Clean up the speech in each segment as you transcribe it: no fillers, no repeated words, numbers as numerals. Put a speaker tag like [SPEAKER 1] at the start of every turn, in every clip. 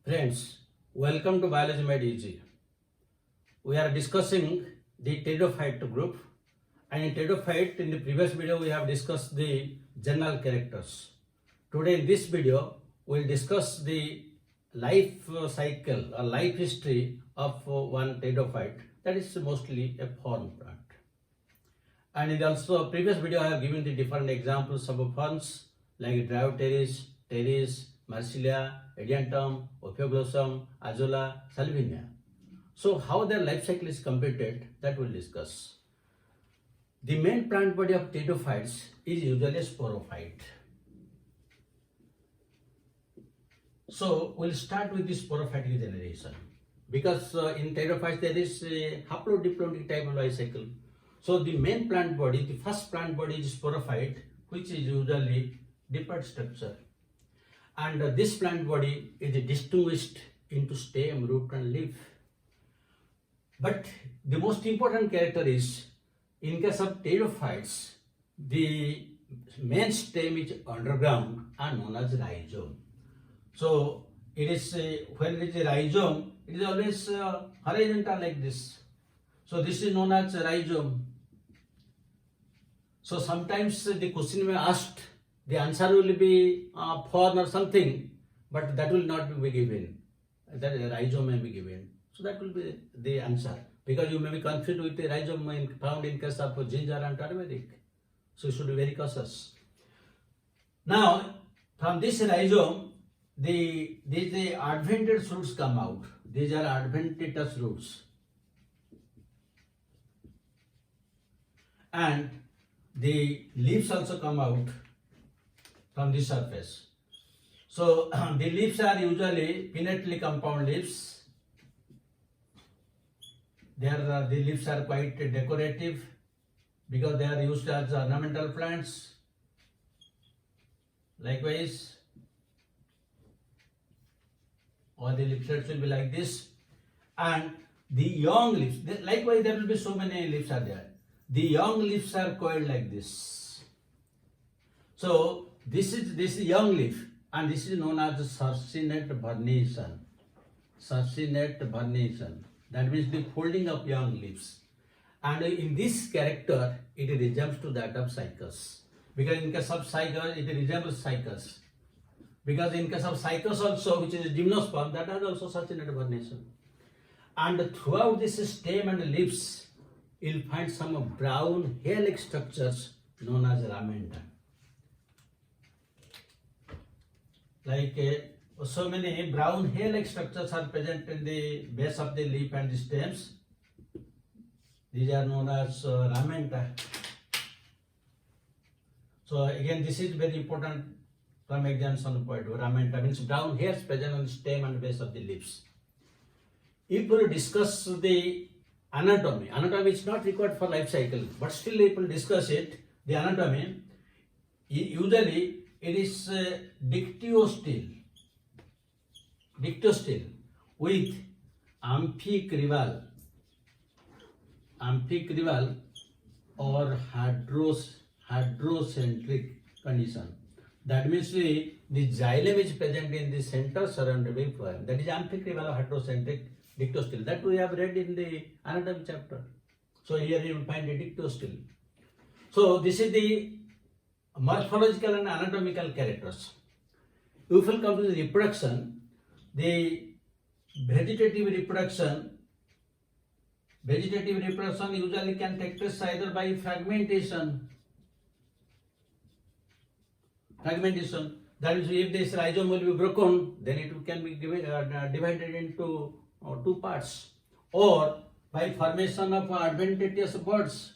[SPEAKER 1] Friends, welcome to Biology Made Easy. We are discussing the pteridophyte group, and in pteridophyte, in the previous video we have discussed the general characters. Today in this video we will discuss the life cycle or life history of one pteridophyte, that is mostly a fern plant. And in also previous video I have given the different examples of ferns like Dryopteris, Pteris, Marsilia, Ediantum, Ophioglossum, Azolla, Salvinia. So how their life cycle is completed, that we'll discuss. The main plant body of pteridophytes is usually a sporophyte. So we'll start with the sporophytic generation, because in pteridophytes there is a haplodiplontic type of life cycle. So the main plant body, the first plant body is sporophyte, which is usually diploid structure. And this plant body is distinguished into stem, root and leaf. But the most important character is, in case of pteridophytes, the main stem is underground and known as rhizome. So it is when it is a rhizome, it is always horizontal like this. So this is known as rhizome. So sometimes the question may asked, the answer will be fern or something, but that will not be given. That rhizome may be given. So that will be the answer, because you may be confused with the rhizome found in case of ginger and turmeric. So you should be very cautious. Now, from this rhizome, these adventitious roots come out. These are adventitious roots. And the leaves also come out from the surface. So the leaves are usually pinnately compound leaves. The leaves are quite decorative because they are used as ornamental plants. Likewise, or the leaflets will be like this. And the young leaves, likewise there will be so many leaves are there. The young leaves are coiled like this. So this is young leaf, and this is known as succinate vernation. Succinate vernation. That means the folding of young leaves. And in this character, it resembles to that of cycles. Because in case of cycles, it resembles cycles. Because in case of cycles also, which is gymnosperm, that has also succinate vernation. And throughout this stem and leaves, you'll find some brown hair-like structures known as ramenta. Like so many brown hair-like structures are present in the base of the leaf and the stems. These are known as ramenta. So again, this is very important from examination point. Ramenta means brown hairs present on the stem and base of the leaves. If we discuss the anatomy is not required for life cycle, but still if we discuss it, the anatomy, usually it is dictyostele with amphicribal or hydrocentric condition. That means the xylem is present in the center surrounded by phloem. That is amphicribal or hydrocentric dictyostele. That we have read in the anatomy chapter. So here you will find the dictyostele. So this is the morphological and anatomical characters. If we come to the reproduction, the vegetative reproduction usually can take place either by fragmentation. That means if this rhizome will be broken, then it can be divided into two parts, or by formation of adventitious buds.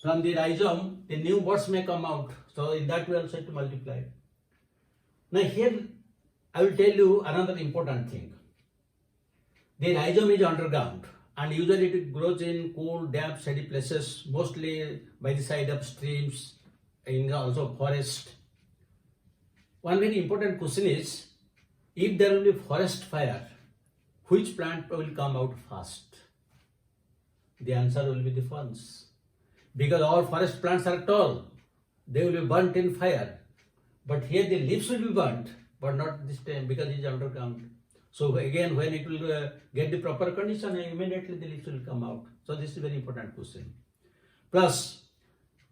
[SPEAKER 1] From the rhizome, the new buds may come out. So in that way also it multiply. Now here I will tell you another important thing. The rhizome is underground, and usually it grows in cool, damp, shady places, mostly by the side of streams, in also forest. One very important question is, if there will be forest fire, which plant will come out first? The answer will be the ferns. Because all forest plants are tall, they will be burnt in fire. But here the leaves will be burnt, but not this time because it is underground. So again, when it will get the proper condition, immediately the leaves will come out. So this is a very important question. Plus,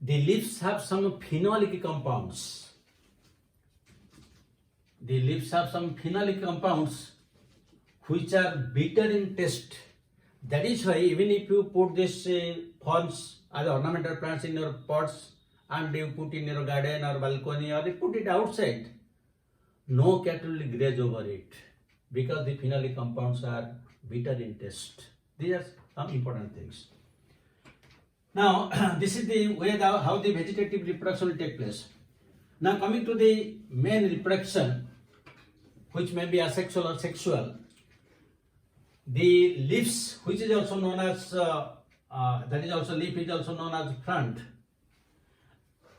[SPEAKER 1] the leaves have some phenolic compounds. The leaves have some phenolic compounds which are bitter in taste. That is why even if you put this ferns as ornamental plants in your pots and you put in your garden or balcony or you put it outside, no cat will graze over it because the phenolic compounds are bitter in taste. These are some important things. Now, this is the way how the vegetative reproduction will take place. Now, coming to the main reproduction, which may be asexual or sexual, the leaves, which is also known as, that is also leaf, is also known as plant,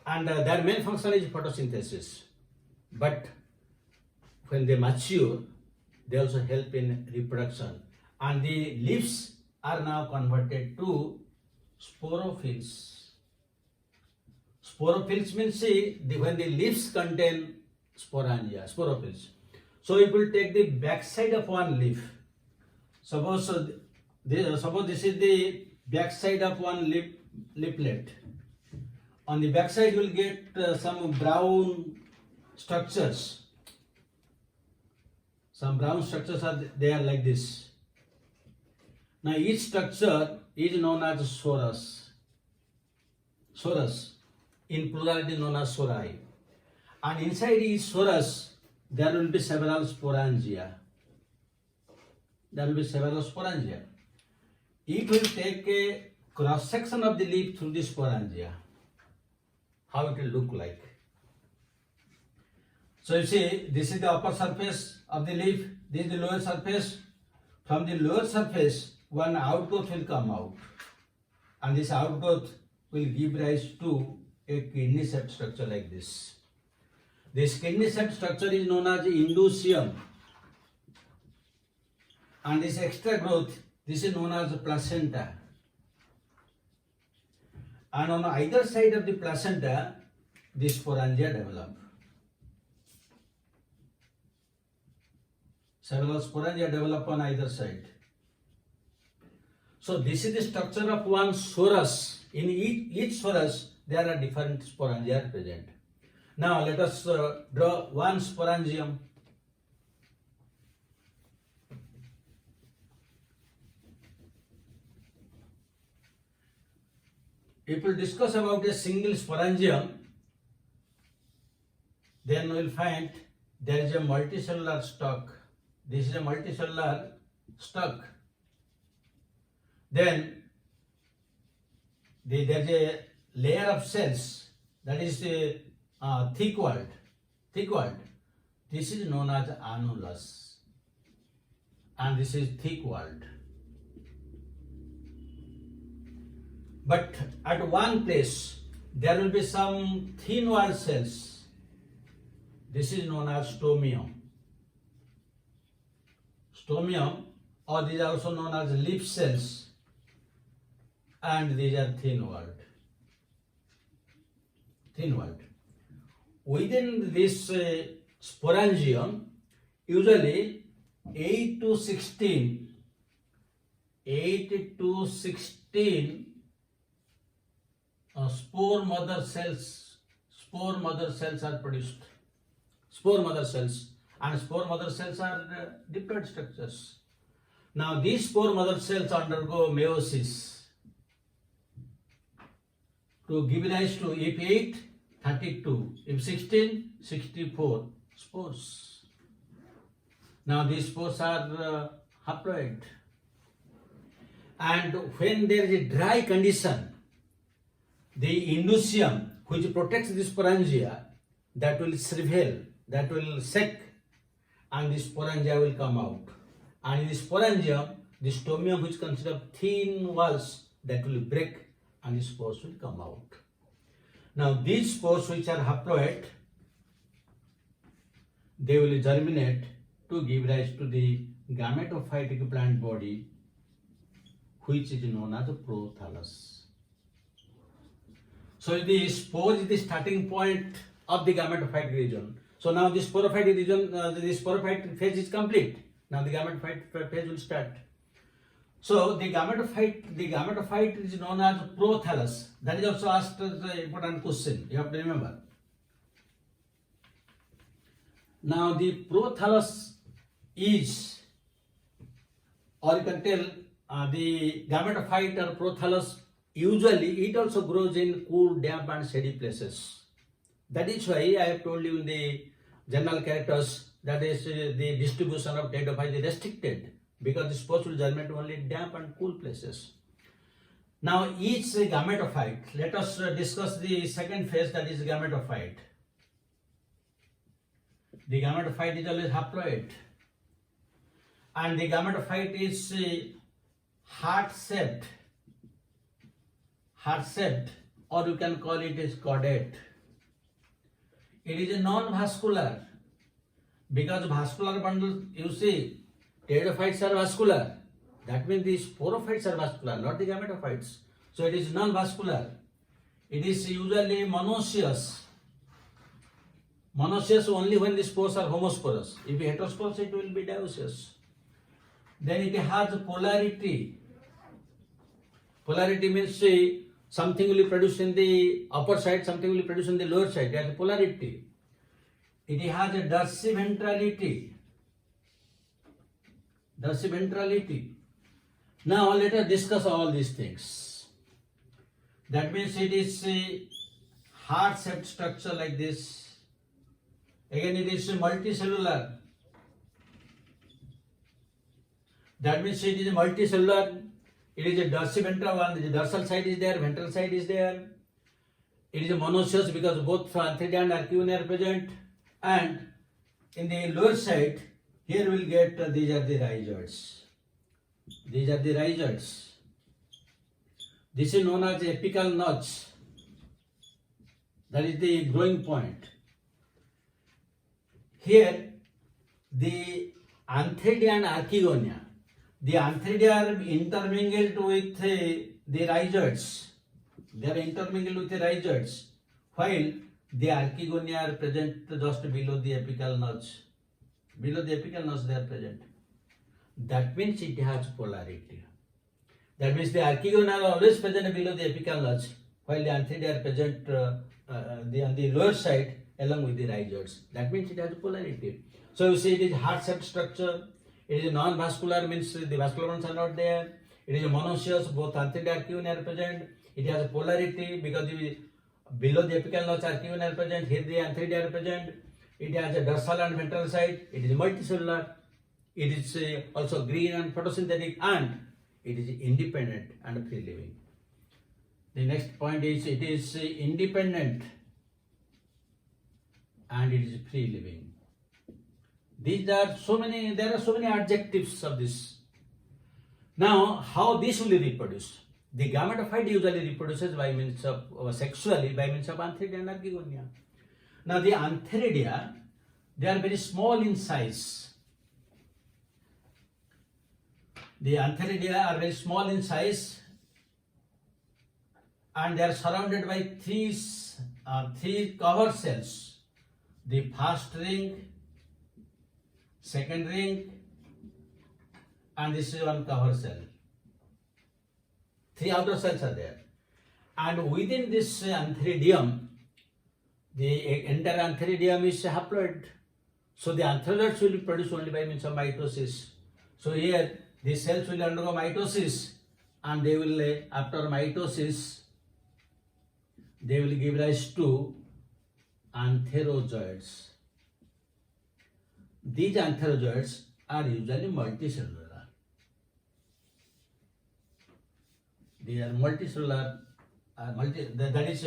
[SPEAKER 1] and their main function is photosynthesis. But when they mature, they also help in reproduction, and the leaves are now converted to sporophylls. Sporophylls means when the leaves contain sporangia, sporophylls. So if we take the backside of one leaf, suppose this is the backside of one leaflet. On the backside you will get some brown structures. Some brown structures are there like this. Now each structure is known as sorus. Sorus, in plurality known as sori. And inside each sorus there will be several sporangia. There will be several sporangia. It will take a cross section of the leaf through the sporangia. How it will look like. So you see, this is the upper surface of the leaf, this is the lower surface. From the lower surface, one outgrowth will come out. And this outgrowth will give rise to a kidney-shaped structure like this. This kidney-shaped structure is known as indusium. And this extra growth, this is known as placenta. And on either side of the placenta, this sporangia develop. Several sporangia develop on either side. So this is the structure of one sorus. In each sorus, there are different sporangia present. Now let us draw one sporangium. If we discuss about a single sporangium, then we will find there is a multicellular stalk. This is a multicellular stalk. Then there is a layer of cells that is thick-walled. This is known as annulus, and this is thick-walled. But at one place there will be some thin-walled cells. This is known as stomium. Stomium, or these are also known as leaf cells, and these are thin-walled. Within this sporangium, usually 8 to 16 spore mother cells are produced. Spore mother cells, and spore mother cells are diploid structures. Now these spore mother cells undergo meiosis to give rise to, if 8, 32, if 16, 64 spores. Now these spores are haploid, and when there is a dry condition, the indusium which protects the sporangia, that will shrivel, that will sec, and the sporangia will come out. And in the sporangium, the stomium, which consists of thin walls, that will break and the spores will come out. Now these spores, which are haploid, they will germinate to give rise to the gametophytic plant body, which is known as prothallus. So the spore is the starting point of the gametophyte region. So now this sporophyte region, this sporophyte phase is complete. Now the gametophyte phase will start. So the gametophyte is known as prothallus. That is also asked as an important question. You have to remember. Now the prothallus is, or you can tell the gametophyte or prothallus, usually it also grows in cool, damp and shady places. That is why I have told you in the general characters that is the distribution of pteridophytes is restricted, because the spores will germinate only in damp and cool places. Now each gametophyte, let us discuss the second phase, that is gametophyte. The gametophyte is always haploid, and the gametophyte is heart-shaped, or you can call it as caudate. It is a non-vascular, because vascular bundle, you see, pteridophytes are vascular. That means the sporophytes are vascular, not the gametophytes. So it is non-vascular. It is usually monoecious. Monoecious only when the spores are homosporous. If heterosporous, it will be dioecious. Then it has polarity. Polarity means something will be produced in the upper side, something will be produced in the lower side. That is polarity. It has a dorsiventrality. Now let us discuss all these things. That means it is a heart-shaped structure like this. Again, it is multicellular. That means it is multicellular. It is a dorsiventral one. The dorsal side is there, ventral side is there. It is a monoecious because both antheridia and archegonia are present. And in the lower side, here we will get these are the rhizoids. This is known as apical notch. That is the growing point. Here, the antheridia and archegonia. The antheridia are intermingled with the rhizoids. They are intermingled with the rhizoids, while the archegonia are present just below the apical notch. Below the apical notch they are present. That means it has polarity. That means the archegonia are always present below the apical notch, while the antheridia are present on the lower side along with the rhizoids. That means it has polarity. So you see it is heart-shaped structure. It is non-vascular, means the vascular ones are not there. It is a monoecious, both antheridia and archegonia are present. It has a polarity because below the apical notch archegonia are present, here the antheridia are present. It has a dorsal and ventral side. It is multicellular. It is also green and photosynthetic, and it is independent and free living. The next point is it is independent and it is free living. There are so many adjectives of this. Now, how this will reproduce? The gametophyte usually reproduces by means of sexually by means of antheridia and archegonia. Now, the antheridia, they are very small in size. The antheridia are very small in size, and they are surrounded by three cover cells. The first ring, second ring, and this is one cover cell. Three outer cells are there. And within this antheridium, the entire antheridium is haploid. So the antherozoites will be produced only by means of mitosis. So here, the cells will undergo mitosis, and they will, after mitosis, they will give rise to antherozoids. These antherozoids are usually multicellular. They are multicellular, that is,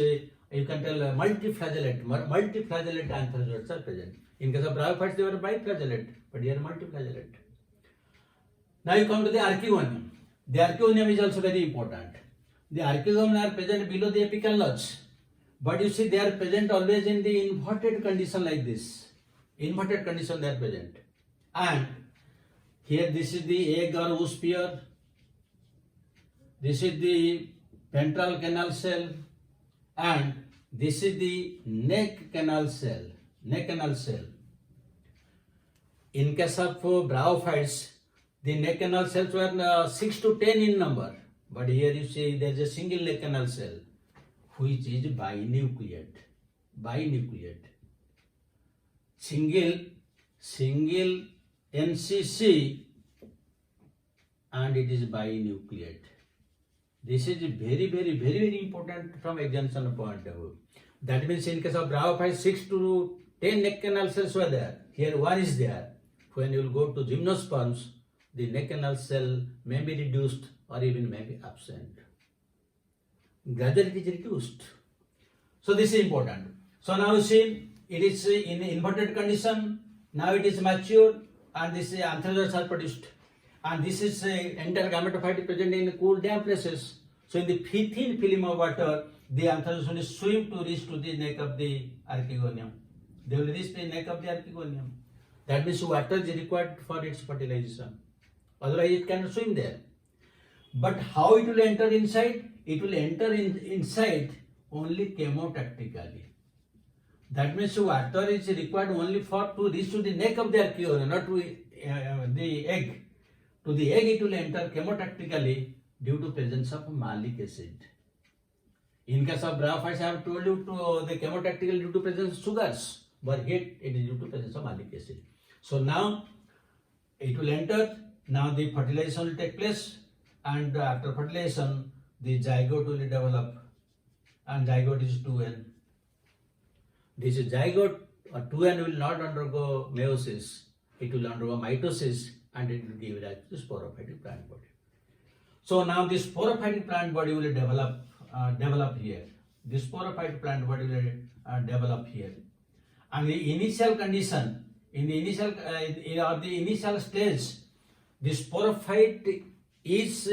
[SPEAKER 1] you can tell multiflagellate antherozoids are present. In case of bryophytes, they were biflagellate, but here multiflagellate. Now you come to the archegonium. The archegonium is also very important. The archegonium are present below the apical notch, but you see they are present always in the inverted condition like this. Inverted condition they are present. And here this is the egg or oosphere. This is the ventral canal cell, and this is the neck canal cell. neck canal cell. In case of bryophytes, the neck canal cells were 6 to 10 in number. But here you see there is a single neck canal cell which is binucleate. Binucleate. Single NCC and it is binucleate. This is very important from examination point of view. That means in case of bryophytes, 6 to 10 neck canal cells were there. Here one is there. When you will go to gymnosperms, the neck canal cell may be reduced or even may be absent. Gradually it is reduced. So this is important. So now you see it is in inverted condition. Now it is mature and this antherozoids are produced. And this is entire gametophyte present in cool damp places. So in the thin film of water, the antherozoids will swim to reach to the neck of the archegonium. They will reach the neck of the archegonium. That means water is required for its fertilization. Otherwise it cannot swim there. But how it will enter inside? It will enter inside only chemotactically. That means water is required only to reach to the neck of the archegonium, not to the egg. To the egg it will enter chemotactically due to presence of malic acid. In case of bryophytes, I have told you to the chemotactical due to presence of sugars, but here it is due to presence of malic acid. So now it will enter. Now the fertilization will take place, and after fertilization, the zygote will develop, and zygote is 2N. This is zygote or 2N will not undergo meiosis; it will undergo mitosis, and it will give rise to sporophytic plant body. So now this sporophytic plant body will develop here. This sporophytic plant body will develop here, and the initial condition in the initial stage, the sporophyte is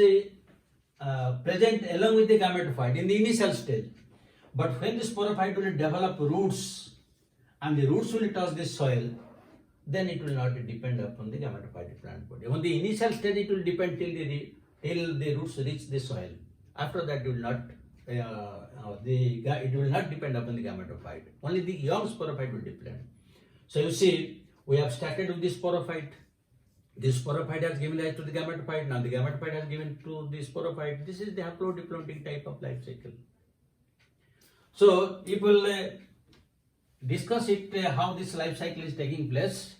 [SPEAKER 1] present along with the gametophyte in the initial stage. But when the sporophyte will develop roots and the roots will touch the soil, then it will not depend upon the gametophytic plant body. On the initial stage, it will depend till the roots reach the soil. After that, it will not depend upon the gametophyte. Only the young sporophyte will depend. So you see, we have started with the sporophyte. This sporophyte has given rise to the gametophyte. Now the gametophyte has given to the sporophyte. This is the haplodiplontic type of life cycle. So if we'll discuss it, how this life cycle is taking place.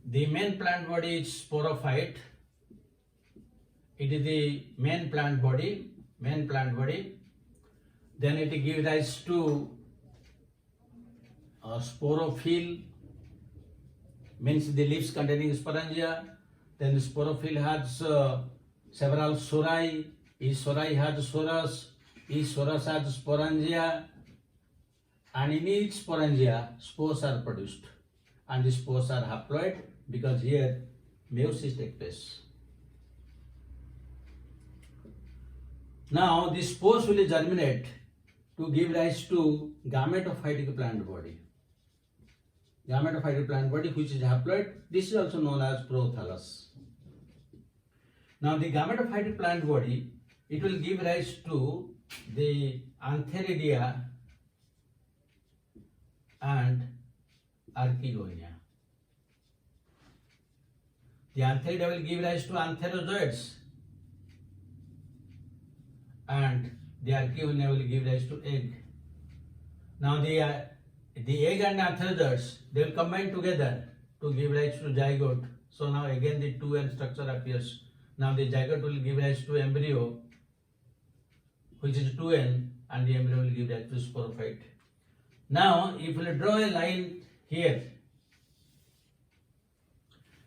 [SPEAKER 1] The main plant body is sporophyte. It is the main plant body. Then it gives rise to sporophyll, means the leaves containing sporangia. Then the sporophyll has several sori. Each sori has sporus. Each sporus has sporangia. And in each sporangia, spores are produced. And the spores are haploid because here meiosis takes place. Now the spores will germinate to give rise to gametophytic plant body. Gametophytic plant body which is haploid. This is also known as prothallus. Now the gametophytic plant body, it will give rise to the antheridia and archegonia. The antheridia will give rise to antherozoids and the archegonia will give rise to egg. Now the egg and antherozoids, they will combine together to give rise to zygote. So now again the 2N structure appears. Now the zygote will give rise to embryo, which is 2N, and the embryo will give rise to sporophyte. Now if we draw a line here,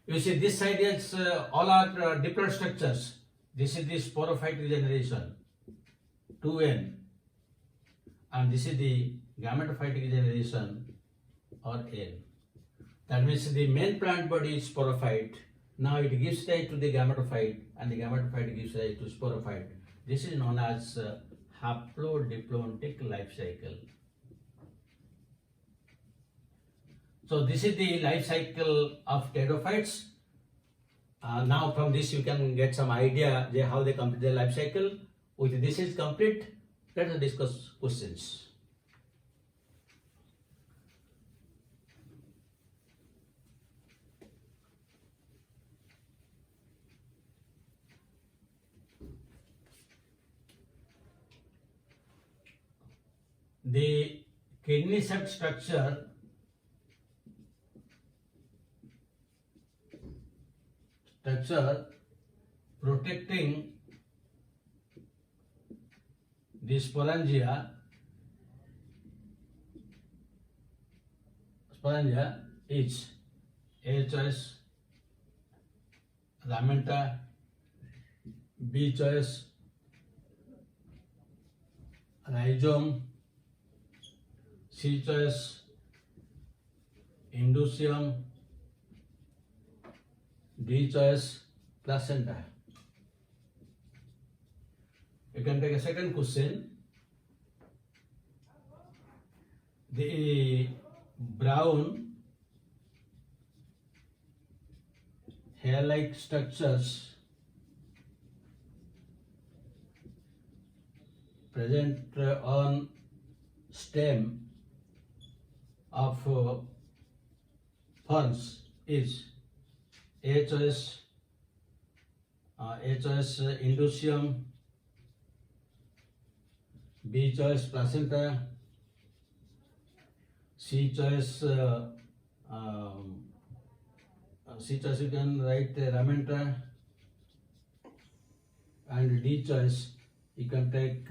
[SPEAKER 1] you see this side is all are different structures. This is the sporophyte regeneration, 2N, and this is the gametophytic regeneration, or N. That means the main plant body is sporophyte. Now it gives rise to the gametophyte, and the gametophyte gives rise to sporophyte. This is known as haplodiplontic life cycle. So this is the life cycle of pteridophytes. Now from this you can get some idea how they complete their life cycle. With this is complete, let us discuss questions. The kidney set structure protecting the sporangia is A choice ramenta, B choice rhizome, C choice indusium, D choice placenta. You can take a second question. The brown hair-like structures present on stem of ferns is A choice indusium, B choice placenta, C choice you can write ramenta, and D choice you can take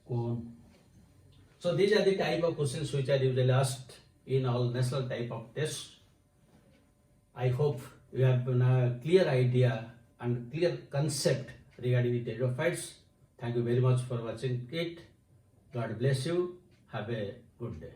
[SPEAKER 1] cone. So these are the type of questions which are usually asked in all national type of tests. I hope you have a clear idea and clear concept regarding the pteridophytes. Thank you very much for watching it. God bless you. Have a good day.